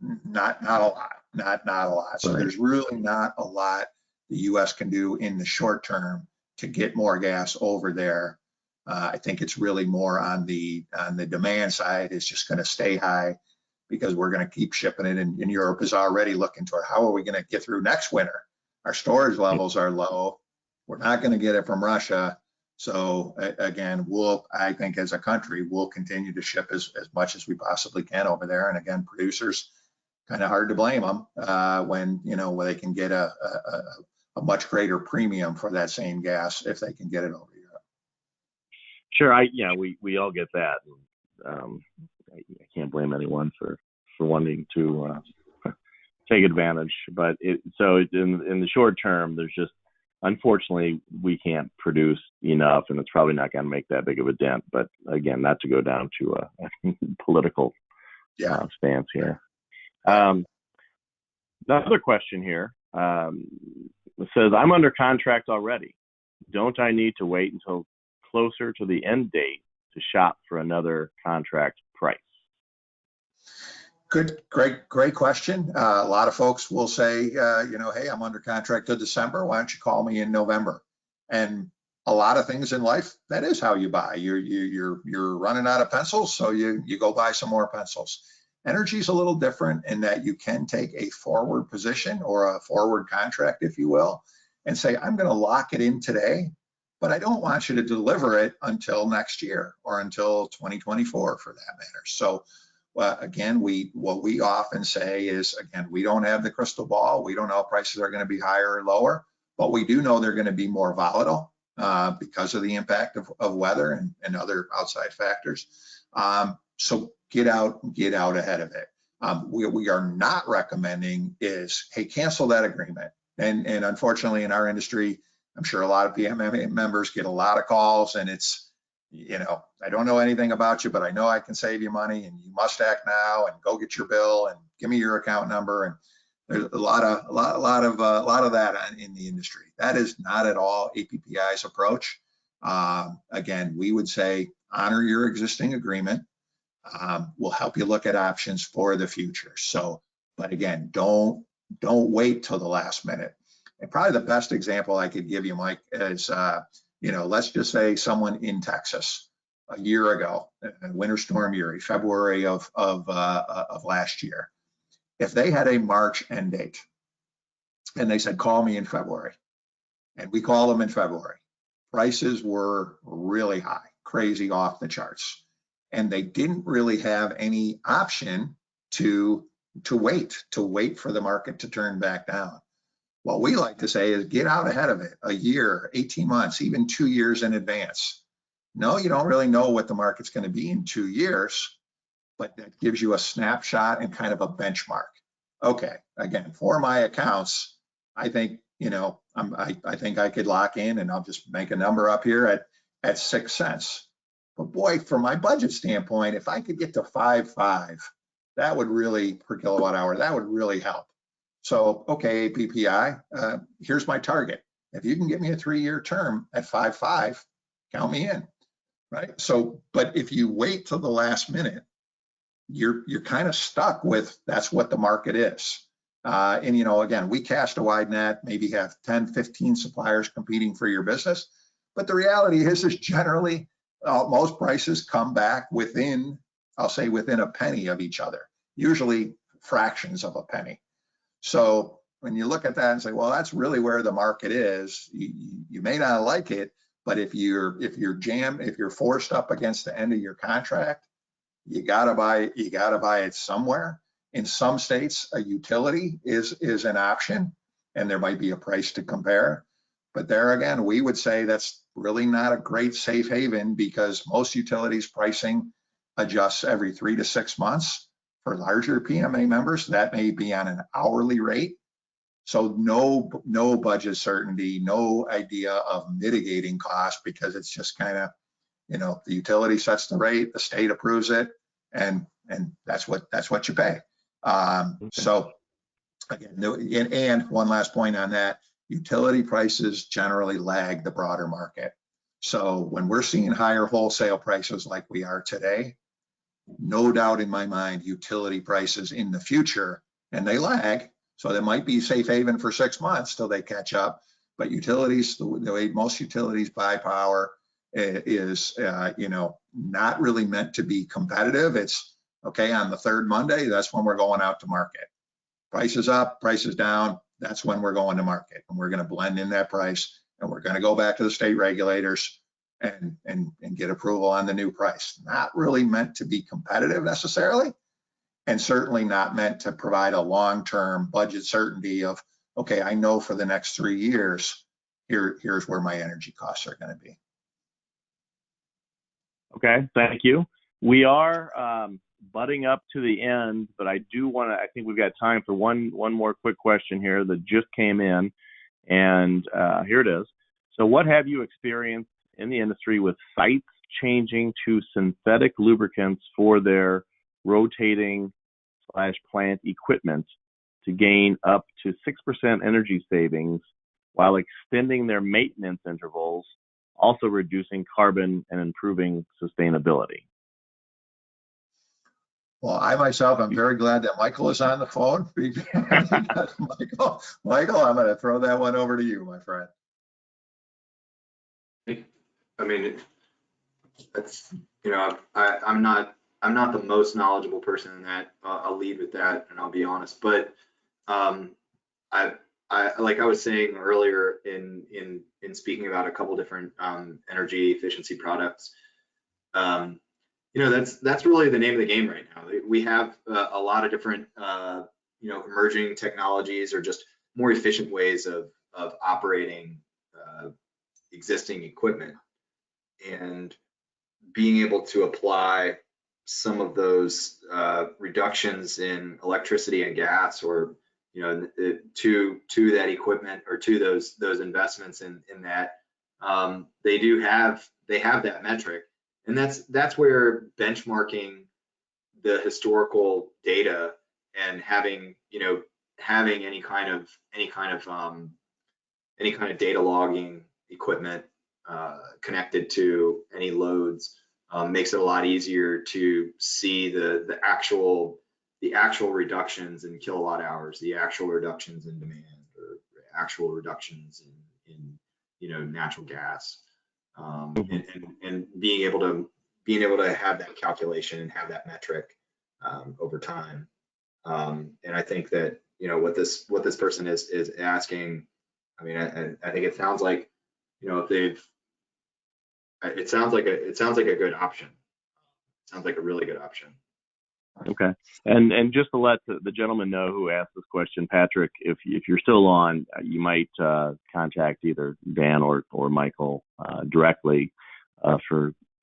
a lot. Not a lot. So there's really not a lot the U.S. can do in the short term to get more gas over there. I think it's really more on the demand side. It's just going to stay high because we're going to keep shipping it, and Europe is already looking toward how are we going to get through next winter. Our storage levels are low. We're not going to get it from Russia. So again, I think as a country, we'll continue to ship as much as we possibly can over there. And again, producers, kind of hard to blame them when, you know, when they can get a much greater premium for that same gas if they can get it over Europe. Sure, we all get that. I can't blame anyone for wanting to take advantage, but in the short term, there's just, unfortunately, we can't produce enough, and it's probably not going to make that big of a dent. But again, not to go down to a political stance here. Another question here says, I'm under contract already. Don't I need to wait until closer to the end date to shop for another contract price? Great question. A lot of folks will say, you know, hey, I'm under contract till December. Why don't you call me in November? And a lot of things in life, that is how you buy. You're running out of pencils, so you go buy some more pencils. Energy is a little different in that you can take a forward position or a forward contract, if you will, and say, I'm going to lock it in today, but I don't want you to deliver it until next year or until 2024 for that matter. So again, what we often say is, again, we don't have the crystal ball. We don't know if prices are going to be higher or lower, but we do know they're going to be more volatile because of the impact of weather and other outside factors. So get out ahead of it. We are not recommending is, hey, cancel that agreement. And unfortunately in our industry, I'm sure a lot of PMA members get a lot of calls, and it's, you know, I don't know anything about you, but I know I can save you money, and you must act now, and go get your bill, and give me your account number. And there's a lot of that in the industry. That is not at all APPI's approach. Again, we would say, honor your existing agreement. We'll help you look at options for the future. So, but again, don't wait till the last minute. And probably the best example I could give you, Mike, is, let's just say someone in Texas a year ago, Winter Storm Uri, February of last year, if they had a March end date and they said, call me in February, and we call them in February, prices were really high, crazy, off the charts. And they didn't really have any option to wait for the market to turn back down. What we like to say is get out ahead of it a year, 18 months, even 2 years in advance. No, you don't really know what the market's going to be in 2 years, but that gives you a snapshot and kind of a benchmark. Okay, again, for my accounts, I think, I think I could lock in, and I'll just make a number up here at 6 cents. But boy, from my budget standpoint, if I could get to 5.5, that would really, per kilowatt hour, that would really help. So, okay, APPI, here's my target. If you can get me a 3-year term at 5.5, count me in, right? So, but if you wait till the last minute, you're kind of stuck with that's what the market is. And again, we cast a wide net, maybe have 10, 15 suppliers competing for your business. But the reality is generally most prices come back within, I'll say, within a penny of each other, usually fractions of a penny. So when you look at that and say, well, that's really where the market is, you may not like it, but if you're forced up against the end of your contract, you gotta buy it somewhere. In some states, a utility is an option, and there might be a price to compare. But there again, we would say that's really not a great safe haven, because most utilities pricing adjusts every 3 to 6 months. For larger PMA members, that may be on an hourly rate. So no budget certainty, no idea of mitigating costs, because it's just kind of, the utility sets the rate, the state approves it, and that's what you pay. So again, and one last point on that, utility prices generally lag the broader market. So when we're seeing higher wholesale prices like we are today, no doubt in my mind, utility prices in the future, and they lag, so there might be safe haven for 6 months till they catch up. But utilities, the way most utilities buy power is, not really meant to be competitive. It's okay, on the third Monday, that's when we're going out to market. Prices up, prices down, that's when we're going to market, and we're going to blend in that price, and we're going to go back to the state regulators and get approval on the new price. Not really meant to be competitive necessarily, and certainly not meant to provide a long-term budget certainty of, okay, I know for the next 3 years, here's where my energy costs are going to be. Okay, thank you. We are butting up to the end, but I think we've got time for one more quick question here that just came in, and here it is. So what have you experienced in the industry with sites changing to synthetic lubricants for their rotating/plant equipment to gain up to 6% energy savings while extending their maintenance intervals, also reducing carbon and improving sustainability? Well, I myself, I'm very glad that Michael is on the phone. Michael, I'm going to throw that one over to you, my friend. I mean, that's, I'm not the most knowledgeable person in that. I'll lead with that, and I'll be honest. But I like I was saying earlier in speaking about a couple different energy efficiency products. That's really the name of the game right now. We have a lot of different emerging technologies, or just more efficient ways of operating existing equipment, and being able to apply some of those reductions in electricity and gas, or to that equipment, or to those investments in that. They have that metric, and that's where benchmarking the historical data and having any kind of data logging equipment connected to any loads makes it a lot easier to see the actual reductions in kilowatt hours, the actual reductions in demand, or actual reductions in natural gas, and being able to have that calculation and have that metric over time. And I think that what this person is asking, I mean, I think it sounds like it sounds like a good option. It sounds like a really good option. Okay. And just to let the gentleman know who asked this question, Patrick, if you're still on, you might contact either Dan or Michael directly if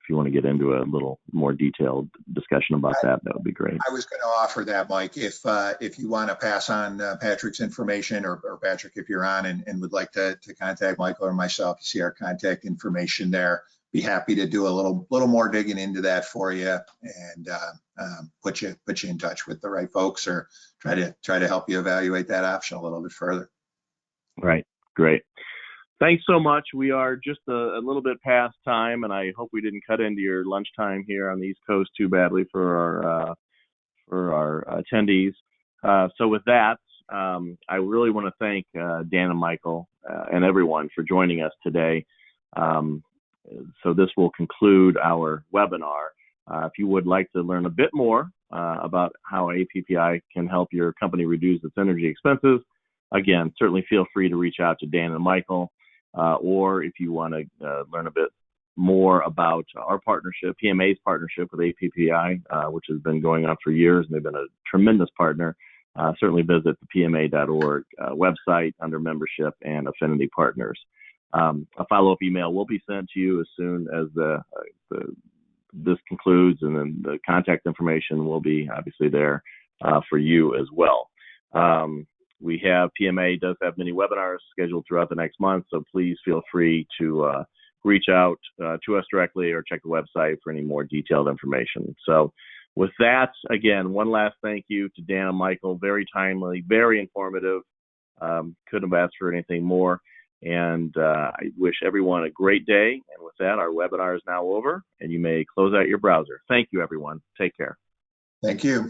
you want to get into a little more detailed discussion about that would be great. I was going to offer that, Mike, if you want to pass on Patrick's information, or Patrick, if you're on and would like to contact Michael or myself, you see our contact information there. Be happy to do a little more digging into that for you, and put you in touch with the right folks, or try to help you evaluate that option a little bit further. Right. Great. Thanks so much. We are just a little bit past time, and I hope we didn't cut into your lunchtime here on the East Coast too badly for our attendees. So with that, I really want to thank Dan and Michael and everyone for joining us today. So this will conclude our webinar. If you would like to learn a bit more about how APPI can help your company reduce its energy expenses, again, certainly feel free to reach out to Dan and Michael. Or if you want to learn a bit more about our partnership, PMA's partnership with APPI, which has been going on for years, and they've been a tremendous partner, certainly visit the PMA.org website under membership and affinity partners. A follow-up email will be sent to you as soon as this concludes, and then the contact information will be obviously there for you as well. PMA does have many webinars scheduled throughout the next month, so please feel free to reach out to us directly or check the website for any more detailed information. So with that, again, one last thank you to Dan and Michael. Very timely, very informative. Couldn't have asked for anything more. And I wish everyone a great day. And with that, our webinar is now over, and you may close out your browser. Thank you, everyone. Take care. Thank you.